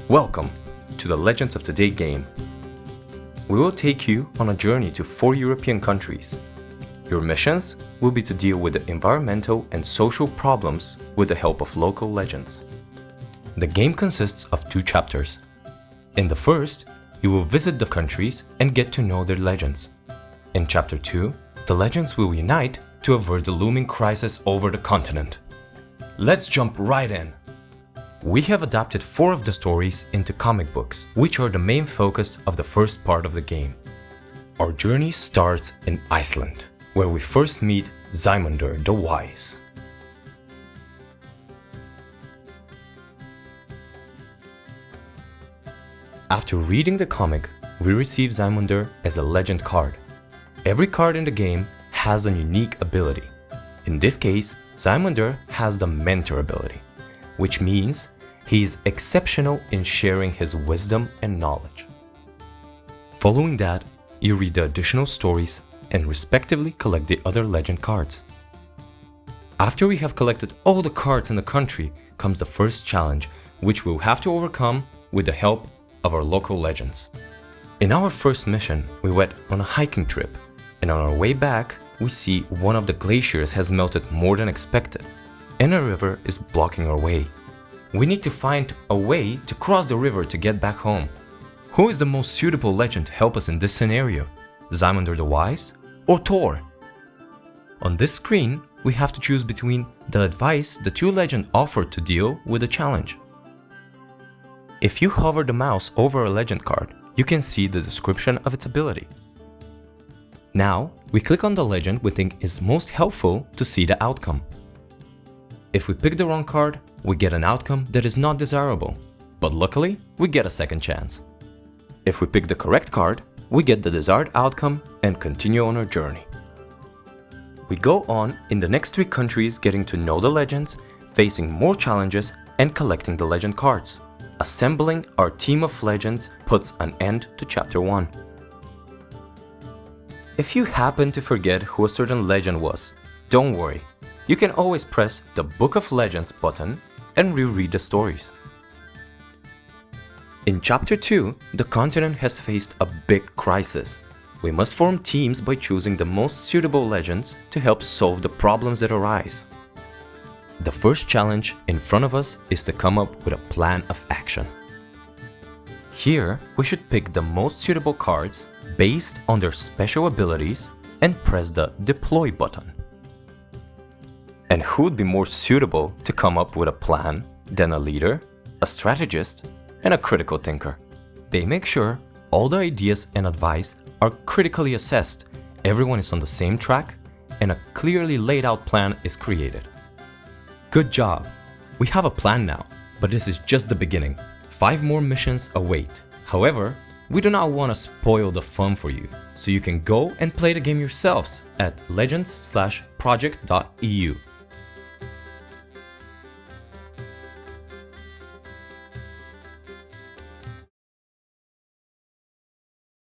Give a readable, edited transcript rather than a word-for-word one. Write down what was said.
Welcome to the Legends of Today game. We will take you on a journey to 4 European countries. Your missions will be to deal with the environmental and social problems with the help of local legends. The game consists of 2 chapters. In the first, you will visit the countries and get to know their legends. In Chapter 2, the legends will unite to avert the looming crisis over the continent. Let's jump right in. We have adapted 4 of the stories into comic books, which are the main focus of the first part of the game. Our journey starts in Iceland, where we first meet Sæmundur the Wise. After reading the comic, we receive Sæmundur as a legend card. Every card in the game has a unique ability. In this case, Sæmundur has the mentor ability, which means he is exceptional in sharing his wisdom and knowledge. Following that, you read the additional stories and respectively collect the other legend cards. After we have collected all the cards in the country comes the first challenge, which we'll have to overcome with the help of our local legends. In our first mission, we went on a hiking trip, and on our way back, we see one of the glaciers has melted more than expected, and a river is blocking our way. We need to find a way to cross the river to get back home. Who is the most suitable legend to help us in this scenario? Sæmundur the Wise or Thor? On this screen, we have to choose between the advice the 2 legends offered to deal with the challenge. If you hover the mouse over a legend card, you can see the description of its ability. Now, we click on the legend we think is most helpful to see the outcome. If we pick the wrong card, we get an outcome that is not desirable, but luckily, we get a second chance. If we pick the correct card, we get the desired outcome and continue on our journey. We go on in the next 3 countries getting to know the legends, facing more challenges and collecting the legend cards. Assembling our team of legends puts an end to Chapter 1. If you happen to forget who a certain legend was, don't worry. You can always press the Book of Legends button and reread the stories. In Chapter 2, the continent has faced a big crisis. We must form teams by choosing the most suitable legends to help solve the problems that arise. The first challenge in front of us is to come up with a plan of action. Here, we should pick the most suitable cards based on their special abilities and press the Deploy button. And who would be more suitable to come up with a plan than a leader, a strategist, and a critical thinker? They make sure all the ideas and advice are critically assessed, everyone is on the same track, and a clearly laid out plan is created. Good job! We have a plan now, but this is just the beginning. 5 more missions await. However, we do not want to spoil the fun for you, so you can go and play the game yourselves at legends/project.eu.